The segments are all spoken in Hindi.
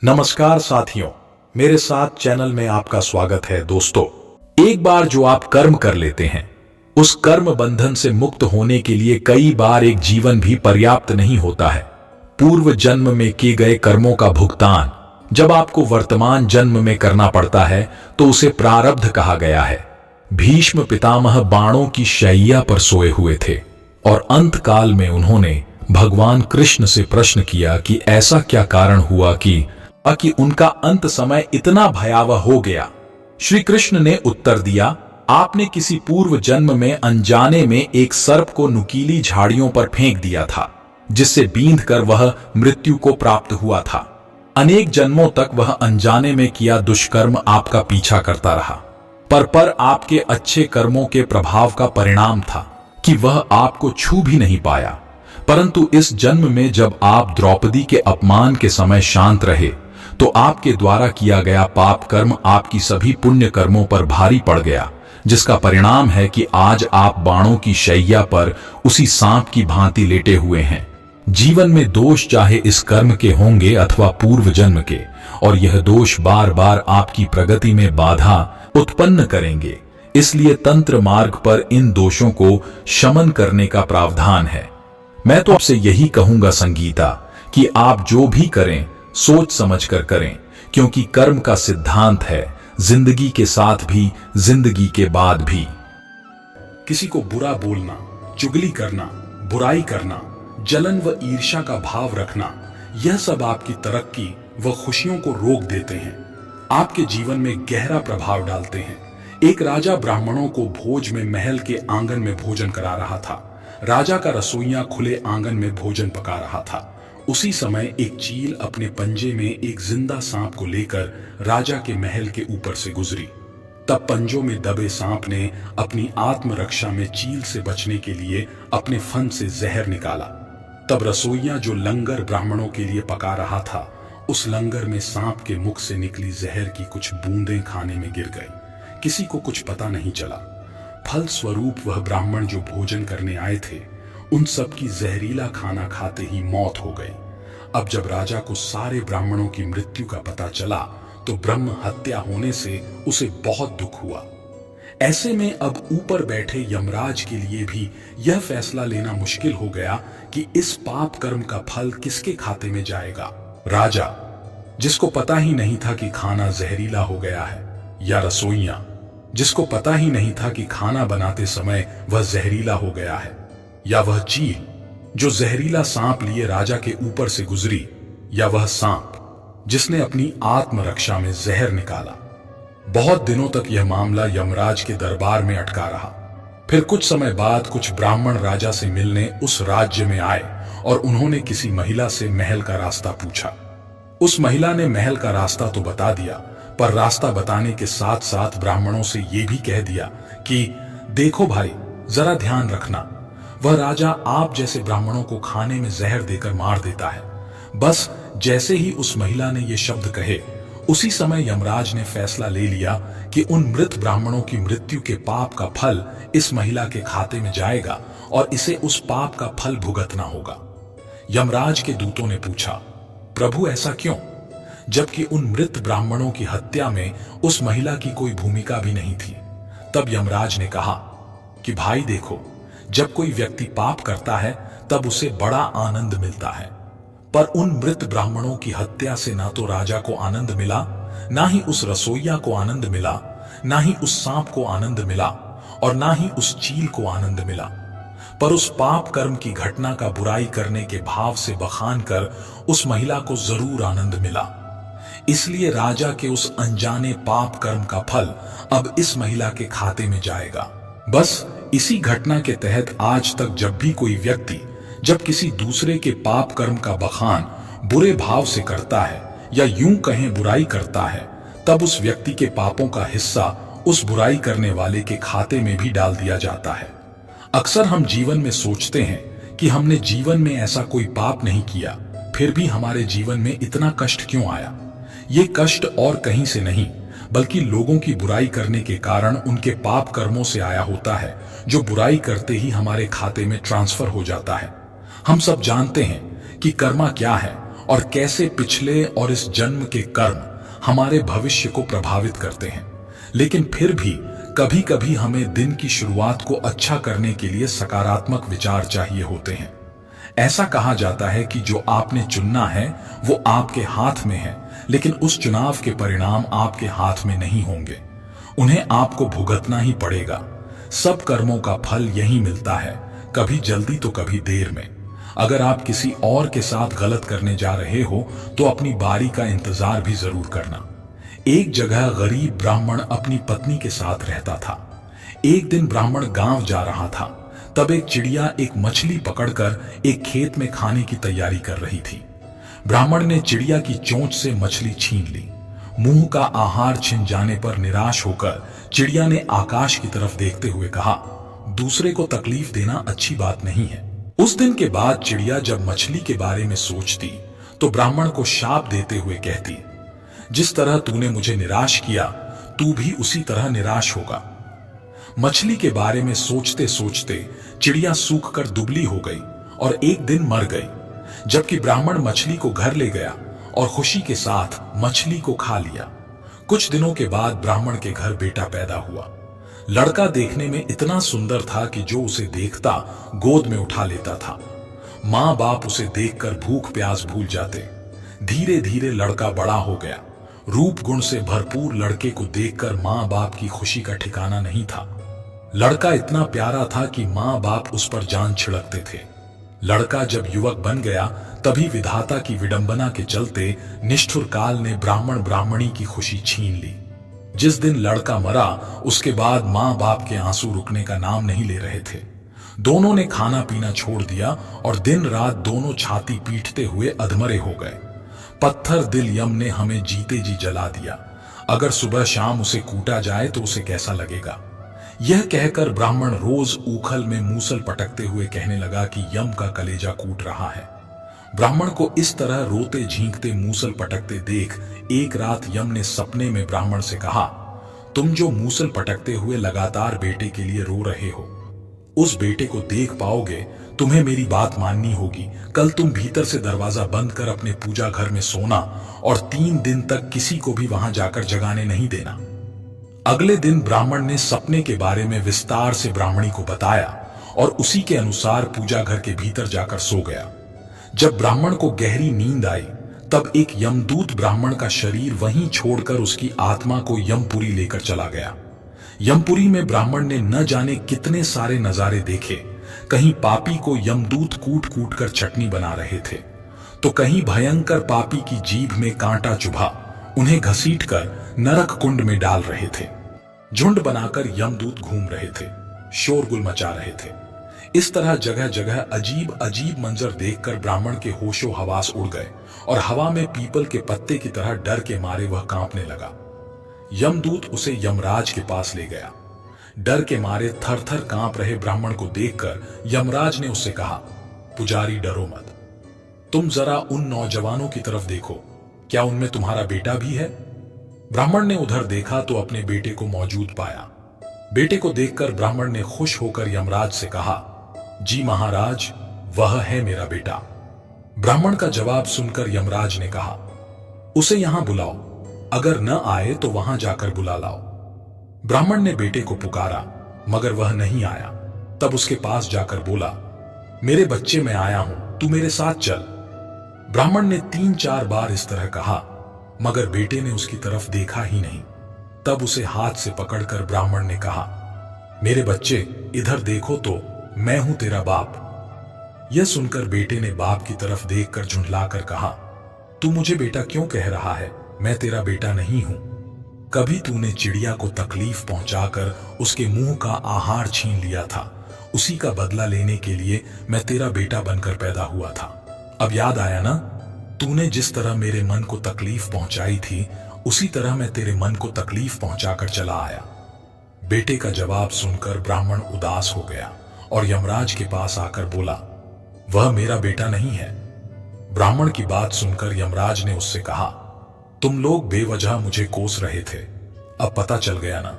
नमस्कार साथियों, मेरे साथ चैनल में आपका स्वागत है। दोस्तों, एक बार जो आप कर्म कर लेते हैं, उस कर्म बंधन से मुक्त होने के लिए कई बार एक जीवन भी पर्याप्त नहीं होता है। पूर्व जन्म में किए गए कर्मों का भुगतान जब आपको वर्तमान जन्म में करना पड़ता है तो उसे प्रारब्ध कहा गया है। भीष्म पितामह बाणों की शैया पर सोए हुए थे और अंत काल में उन्होंने भगवान कृष्ण से प्रश्न किया कि ऐसा क्या कारण हुआ कि उनका अंत समय इतना भयावह हो गया। श्री कृष्ण ने उत्तर दिया, आपने किसी पूर्व जन्म में अनजाने में एक सर्प को नुकीली झाड़ियों पर फेंक दिया था, जिससे बींधकर वह मृत्यु को प्राप्त हुआ था। अनेक जन्मों तक वह अनजाने में किया दुष्कर्म आपका पीछा करता रहा, पर आपके अच्छे कर्मों के प्रभाव का परिणाम था कि वह आपको छू भी नहीं पाया। परंतु इस जन्म में जब आप द्रौपदी के अपमान के समय शांत रहे तो आपके द्वारा किया गया पाप कर्म आपकी सभी पुण्य कर्मों पर भारी पड़ गया, जिसका परिणाम है कि आज आप बाणों की शैया पर उसी सांप की भांति लेटे हुए हैं। जीवन में दोष चाहे इस कर्म के होंगे अथवा पूर्व जन्म के, और यह दोष बार बार आपकी प्रगति में बाधा उत्पन्न करेंगे। इसलिए तंत्र मार्ग पर इन दोषों को शमन करने का प्रावधान है। मैं तो आपसे यही कहूंगा संगीता, कि आप जो भी करें सोच समझकर करें, क्योंकि कर्म का सिद्धांत है जिंदगी के साथ भी, जिंदगी के बाद भी। किसी को बुरा बोलना, चुगली करना, बुराई करना, जलन व ईर्ष्या का भाव रखना, यह सब आपकी तरक्की व खुशियों को रोक देते हैं, आपके जीवन में गहरा प्रभाव डालते हैं। एक राजा ब्राह्मणों को भोज में महल के आंगन में भोजन करा रहा था। राजा का रसोइया खुले आंगन में भोजन पका रहा था। उसी समय एक चील अपने पंजे में एक जिंदा सांप को लेकर राजा के महल के ऊपर से गुजरी। तब पंजों में दबे सांप ने अपनी आत्मरक्षा में चील से बचने के लिए अपने फन से जहर निकाला। तब रसोइया जो लंगर ब्राह्मणों के लिए पका रहा था, उस लंगर में सांप के मुख से निकली जहर की कुछ बूंदें खाने में गिर गई। किसी को कुछ पता नहीं चला। फल स्वरूप वह ब्राह्मण जो भोजन करने आए थे, उन सब की जहरीला खाना खाते ही मौत हो गई। अब जब राजा को सारे ब्राह्मणों की मृत्यु का पता चला तो ब्रह्म हत्या होने से उसे बहुत दुख हुआ। ऐसे में अब ऊपर बैठे यमराज के लिए भी यह फैसला लेना मुश्किल हो गया कि इस पाप कर्म का फल किसके खाते में जाएगा। राजा, जिसको पता ही नहीं था कि खाना जहरीला हो गया है, या रसोइया, जिसको पता ही नहीं था कि खाना बनाते समय वह जहरीला हो गया है, या वह चील जो जहरीला सांप लिए राजा के ऊपर से गुजरी, या वह सांप जिसने अपनी आत्मरक्षा में जहर निकाला। बहुत दिनों तक यह मामला यमराज के दरबार में अटका रहा। फिर कुछ समय बाद कुछ ब्राह्मण राजा से मिलने उस राज्य में आए और उन्होंने किसी महिला से महल का रास्ता पूछा। उस महिला ने महल का रास्ता तो बता दिया, पर रास्ता बताने के साथ साथ ब्राह्मणों से यह भी कह दिया कि देखो भाई, जरा ध्यान रखना, वह राजा आप जैसे ब्राह्मणों को खाने में जहर देकर मार देता है। बस जैसे ही उस महिला ने ये शब्द कहे, उसी समय यमराज ने फैसला ले लिया कि उन मृत ब्राह्मणों की मृत्यु के पाप का फल इस महिला के खाते में जाएगा और इसे उस पाप का फल भुगतना होगा। यमराज के दूतों ने पूछा, प्रभु ऐसा क्यों, जबकि उन मृत ब्राह्मणों की हत्या में उस महिला की कोई भूमिका भी नहीं थी। तब यमराज ने कहा कि भाई देखो, जब कोई व्यक्ति पाप करता है तब उसे बड़ा आनंद मिलता है, पर उन मृत ब्राह्मणों की हत्या से ना तो राजा को आनंद मिला, ना ही उस रसोइया को आनंद मिला, ना ही उस सांप को आनंद मिला, और ना ही उस चील को आनंद मिला, पर उस पाप कर्म की घटना का बुराई करने के भाव से बखान कर उस महिला को जरूर आनंद मिला। इसलिए राजा के उस अनजाने पाप कर्म का फल अब इस महिला के खाते में जाएगा। बस इसी घटना के तहत आज तक जब भी कोई व्यक्ति जब किसी दूसरे के पाप कर्म का बखान बुरे भाव से करता है, या यूं कहें बुराई करता है, तब उस व्यक्ति के पापों का हिस्सा उस बुराई करने वाले के खाते में भी डाल दिया जाता है। अक्सर हम जीवन में सोचते हैं कि हमने जीवन में ऐसा कोई पाप नहीं किया, फिर भी हमारे जीवन में इतना कष्ट क्यों आया। ये कष्ट और कहीं से नहीं, बल्कि लोगों की बुराई करने के कारण उनके पाप कर्मों से आया होता है, जो बुराई करते ही हमारे खाते में ट्रांसफर हो जाता है। हम सब जानते हैं कि कर्मा क्या है और कैसे पिछले और इस जन्म के कर्म हमारे भविष्य को प्रभावित करते हैं। लेकिन फिर भी कभी कभी हमें दिन की शुरुआत को अच्छा करने के लिए सकारात्मक विचार चाहिए होते हैं। ऐसा कहा जाता है कि जो आपने चुनना है वो आपके हाथ में है, लेकिन उस चुनाव के परिणाम आपके हाथ में नहीं होंगे, उन्हें आपको भुगतना ही पड़ेगा। सब कर्मों का फल यही मिलता है, कभी जल्दी तो कभी देर में। अगर आप किसी और के साथ गलत करने जा रहे हो तो अपनी बारी का इंतजार भी जरूर करना। एक जगह गरीब ब्राह्मण अपनी पत्नी के साथ रहता था। एक दिन ब्राह्मण गांव जा रहा था, तब एक चिड़िया एक मछली पकड़कर एक खेत में खाने की तैयारी कर रही थी। ब्राह्मण ने चिड़िया की चोंच से मछली छीन ली। मुंह का आहार छिन जाने पर निराश होकर चिड़िया ने आकाश की तरफ देखते हुए कहा, दूसरे को तकलीफ देना अच्छी बात नहीं है। उस दिन के बाद चिड़िया जब मछली के बारे में सोचती तो ब्राह्मण को शाप देते हुए कहती, जिस तरह तूने मुझे निराश किया तू भी उसी तरह निराश होगा। मछली के बारे में सोचते सोचते चिड़िया सूख कर दुबली हो गई और एक दिन मर गई, जबकि ब्राह्मण मछली को घर ले गया और खुशी के साथ मछली को खा लिया। कुछ दिनों के बाद ब्राह्मण के घर बेटा पैदा हुआ। लड़का देखने में इतना सुंदर था कि जो उसे देखता गोद में उठा लेता था। मां बाप उसे देखकर भूख प्यास भूल जाते। धीरे धीरे लड़का बड़ा हो गया। रूप गुण से भरपूर लड़के को देखकर मां बाप की खुशी का ठिकाना नहीं था। लड़का इतना प्यारा था कि मां बाप उस पर जान छिड़कते थे। लड़का जब युवक बन गया तभी विधाता की विडंबना के चलते निष्ठुर काल ने ब्राह्मण ब्राह्मणी की खुशी छीन ली। जिस दिन लड़का मरा उसके बाद मां बाप के आंसू रुकने का नाम नहीं ले रहे थे। दोनों ने खाना पीना छोड़ दिया और दिन रात दोनों छाती पीटते हुए अधमरे हो गए। पत्थर दिल यम ने हमें जीते जी जला दिया। अगर सुबह शाम उसे कूटा जाए तो उसे कैसा लगेगा। यह कहकर ब्राह्मण रोज ऊखल में मूसल पटकते हुए कहने लगा कि यम का कलेजा कूट रहा है। ब्राह्मण को इस तरह रोते झींकते मूसल पटकते देख एक रात यम ने सपने में ब्राह्मण से कहा, तुम जो मूसल पटकते हुए लगातार बेटे के लिए रो रहे हो, उस बेटे को देख पाओगे, तुम्हें मेरी बात माननी होगी। कल तुम भीतर से दरवाजा बंद कर अपने पूजा घर में सोना और 3 दिन तक किसी को भी वहां जाकर जगाने नहीं देना। अगले दिन ब्राह्मण ने सपने के बारे में विस्तार से ब्राह्मणी को बताया और उसी के अनुसार पूजा घर के भीतर जाकर सो गया। जब ब्राह्मण को गहरी नींद आई तब एक यमदूत ब्राह्मण का शरीर वहीं छोड़कर उसकी आत्मा को यमपुरी लेकर चला गया। यमपुरी में ब्राह्मण ने न जाने कितने सारे नजारे देखे। कहीं पापी को यमदूत कूट कूट कर चटनी बना रहे थे, तो कहीं भयंकर पापी की जीभ में कांटा चुभा उन्हें घसीटकर नरक कुंड में डाल रहे थे। झुंड बनाकर यमदूत घूम रहे थे, शोरगुल मचा रहे थे। इस तरह जगह जगह अजीब अजीब मंजर देखकर ब्राह्मण के होशो हवास उड़ गए और हवा में पीपल के पत्ते की तरह डर के मारे वह कांपने लगा। यमदूत उसे यमराज के पास ले गया। डर के मारे थर थर कांप रहे ब्राह्मण को देखकर यमराज ने उससे कहा, पुजारी डरो मत, तुम जरा उन नौजवानों की तरफ देखो, क्या उनमें तुम्हारा बेटा भी है? ब्राह्मण ने उधर देखा तो अपने बेटे को मौजूद पाया। बेटे को देखकर ब्राह्मण ने खुश होकर यमराज से कहा, जी महाराज, वह है मेरा बेटा। ब्राह्मण का जवाब सुनकर यमराज ने कहा, उसे यहां बुलाओ, अगर न आए तो वहां जाकर बुला लाओ। ब्राह्मण ने बेटे को पुकारा मगर वह नहीं आया। तब उसके पास जाकर बोला, मेरे बच्चे, मैं आया हूं, तू मेरे साथ चल। ब्राह्मण ने 3-4 बार इस तरह कहा मगर बेटे ने उसकी तरफ देखा ही नहीं। तब उसे हाथ से पकड़कर ब्राह्मण ने कहा, मेरे बच्चे, इधर देखो तो, मैं हूं तेरा बाप। यह सुनकर बेटे ने बाप की तरफ देखकर झुंझलाकर कहा, तू मुझे बेटा क्यों कह रहा है? मैं तेरा बेटा नहीं हूं। कभी तूने चिड़िया को तकलीफ पहुंचाकर उसके मुंह का आहार छीन लिया था, उसी का बदला लेने के लिए मैं तेरा बेटा बनकर पैदा हुआ था। अब याद आया ना? तूने जिस तरह मेरे मन को तकलीफ पहुंचाई थी उसी तरह मैं तेरे मन को तकलीफ पहुंचाकर चला आया। बेटे का जवाब सुनकर ब्राह्मण उदास हो गया और यमराज के पास आकर बोला, वह मेरा बेटा नहीं है। ब्राह्मण की बात सुनकर यमराज ने उससे कहा, तुम लोग बेवजह मुझे कोस रहे थे, अब पता चल गया ना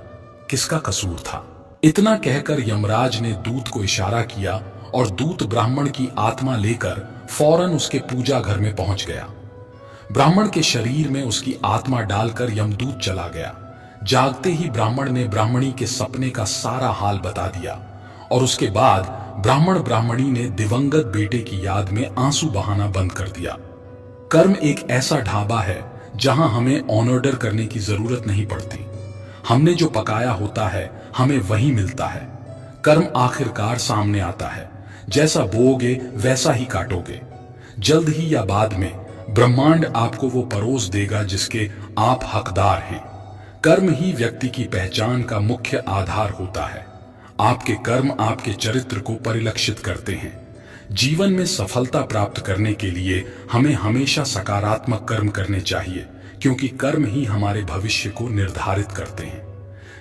किसका कसूर था। इतना कहकर यमराज ने दूत को इशारा किया और दूत ब्राह्मण की आत्मा लेकर फौरन उसके पूजा घर में पहुंच गया। ब्राह्मण के शरीर में उसकी आत्मा डालकर यमदूत चला गया। जागते ही ब्राह्मण ने ब्राह्मणी के सपने का सारा हाल बता दिया और उसके बाद ब्राह्मण ब्राह्मणी ने दिवंगत बेटे की याद में आंसू बहाना बंद कर दिया। कर्म एक ऐसा ढाबा है जहां हमें ऑर्डर करने की जरूरत नहीं पड़ती। हमने जो पकाया होता है हमें वही मिलता है। कर्म आखिरकार सामने आता है, जैसा बोओगे वैसा ही काटोगे। जल्द ही या बाद में ब्रह्मांड आपको वो परोस देगा जिसके आप हकदार हैं। कर्म ही व्यक्ति की पहचान का मुख्य आधार होता है। आपके कर्म आपके चरित्र को परिलक्षित करते हैं। जीवन में सफलता प्राप्त करने के लिए हमें हमेशा सकारात्मक कर्म करने चाहिए, क्योंकि कर्म ही हमारे भविष्य को निर्धारित करते हैं।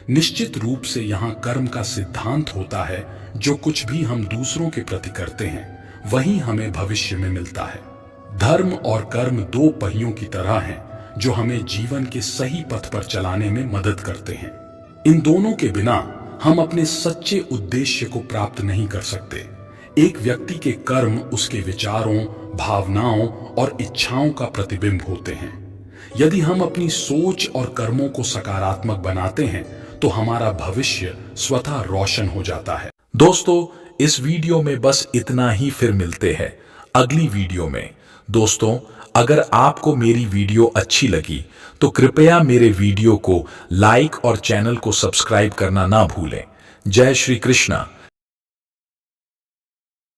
निश्चित रूप से यहाँ कर्म का सिद्धांत होता है, जो कुछ भी हम दूसरों के प्रति करते हैं वही हमें भविष्य में मिलता है। धर्म और कर्म दो पहियों की तरह हैं, जो हमें जीवन के सही पथ पर चलाने में मदद करते हैं। इन दोनों के बिना हम अपने सच्चे उद्देश्य को प्राप्त नहीं कर सकते। एक व्यक्ति के कर्म उसके विचारों, भावनाओं और इच्छाओं का प्रतिबिंब होते हैं। यदि हम अपनी सोच और कर्मों को सकारात्मक बनाते हैं तो हमारा भविष्य स्वतः रोशन हो जाता है। दोस्तों, इस वीडियो में बस इतना ही, फिर मिलते हैं अगली वीडियो में। दोस्तों, अगर आपको मेरी वीडियो अच्छी लगी तो कृपया मेरे वीडियो को लाइक और चैनल को सब्सक्राइब करना ना भूलें। जय श्री कृष्णा।